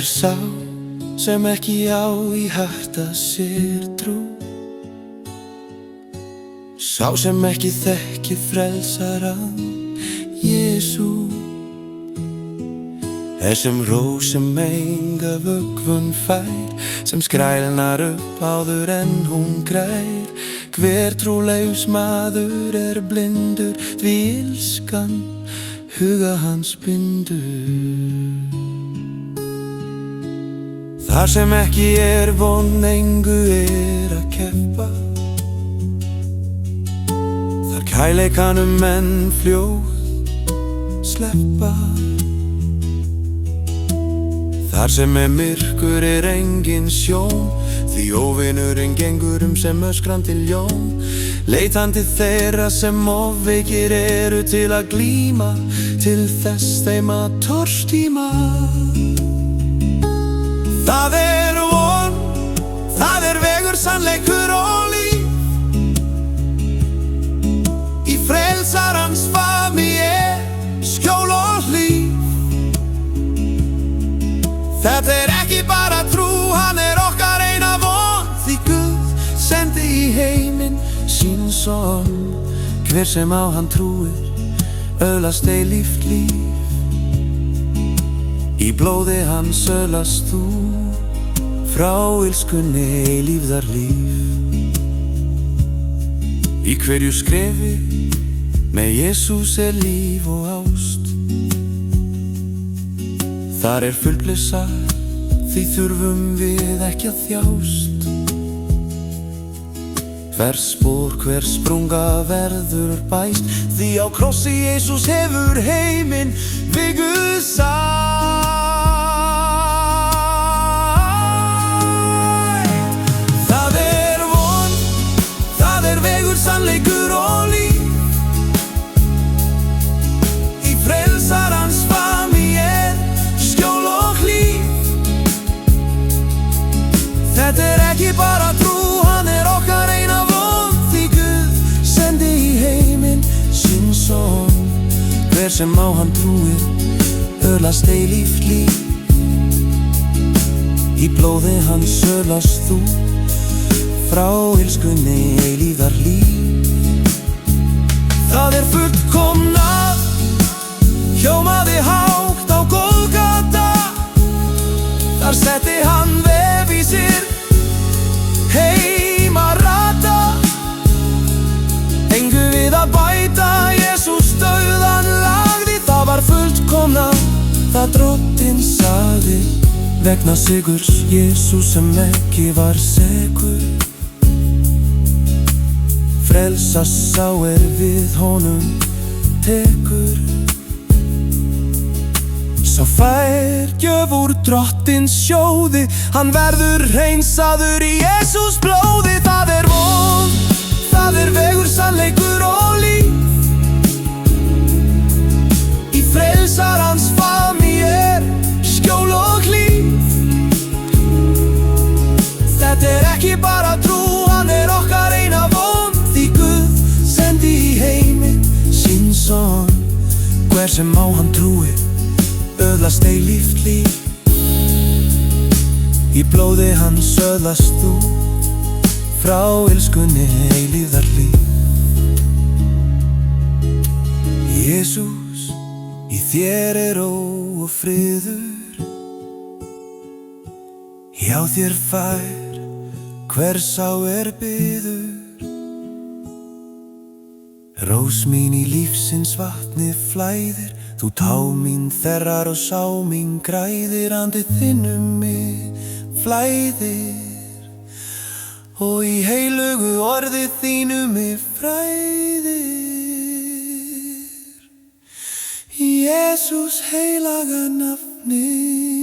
sá sem ekki á í hjarta sér trú, sá sem ekki þekkir frelsarann Jesú, sem rós sem enga vöggvun fær, sem skrælnar upp áður en hún grær. Hver trúlaus maður blindur, því illskan huga hans bindur. Þar sem ekki von engu að keppa, þar kærleikanum menn fljótt sleppa. Þar sem myrkur engin sjón, því óvinurinn gengur sem öskrandi ljón, leitandi þeirra sem ofveikir eru til að glíma, til þess þeim að tortíma. Það von, það vegur, sannleikur og líf, í frelsarans faðmi skjól og hlíf. Þetta ekki bara trú, hann okkar eina von, því Guð sendi í heiminn sín son. Hver sem á hann trúir, öðlast eilíft líf, í blóði hans öðlast þú, frá illskunni eilífðar líf. Í hverju skrefi með Jesús líf og ást, þar fullblissa, því þurfum við ekki að þjást. Hver spor, hver sprunga verður bæst, því á krossi Jesús hefur heiminn við Guð sætt. Það von, það vegur, sannleikur og líf, í frelsarans faðmi skjól og hlíf. Þetta ekki bara trú, hann okkar eina von, því Guð sendi í heiminn sín son. Hver sem á hann trúir, öðlast eilíft líf, í blóði hans öðlast þú, frá illskunni eilífðar líf. Það fullkomnað, hljómaði hátt á Golgata, þar setti hann vefvísir heim að rata. Engu við að bæta, Jesús dauðan lagði, það var fullkomnað, það Drottinn sagði. Vegna sigurs Jesús sem ekki var sekur, frelsa sá við honum tekur. Sá fær gjöf úr Drottins sjóði, hann verður hreinsaður í Jesús blóði. Það von, það vegur, sannleikur og líf, í frelsarans faðmi skjól og hlíf. Þetta ekki bara trú, hann okkar eina von, því Guð sendi í heiminn sín son. Hver sem á hann trúir, öðlast eilíft líf, í blóði hans öðlast þú, frá illskunni eilífðar líf. Jesús, í þér ró og friður, hjá þér fær hver sá biður. Rós mín í lífsins vatni flæðir, þú tá mín þerrar og sá mín græðir. Andi þinn mig flæðir, og í heilugu orði þínu mig fræðir. Í Jesús heilaga nafni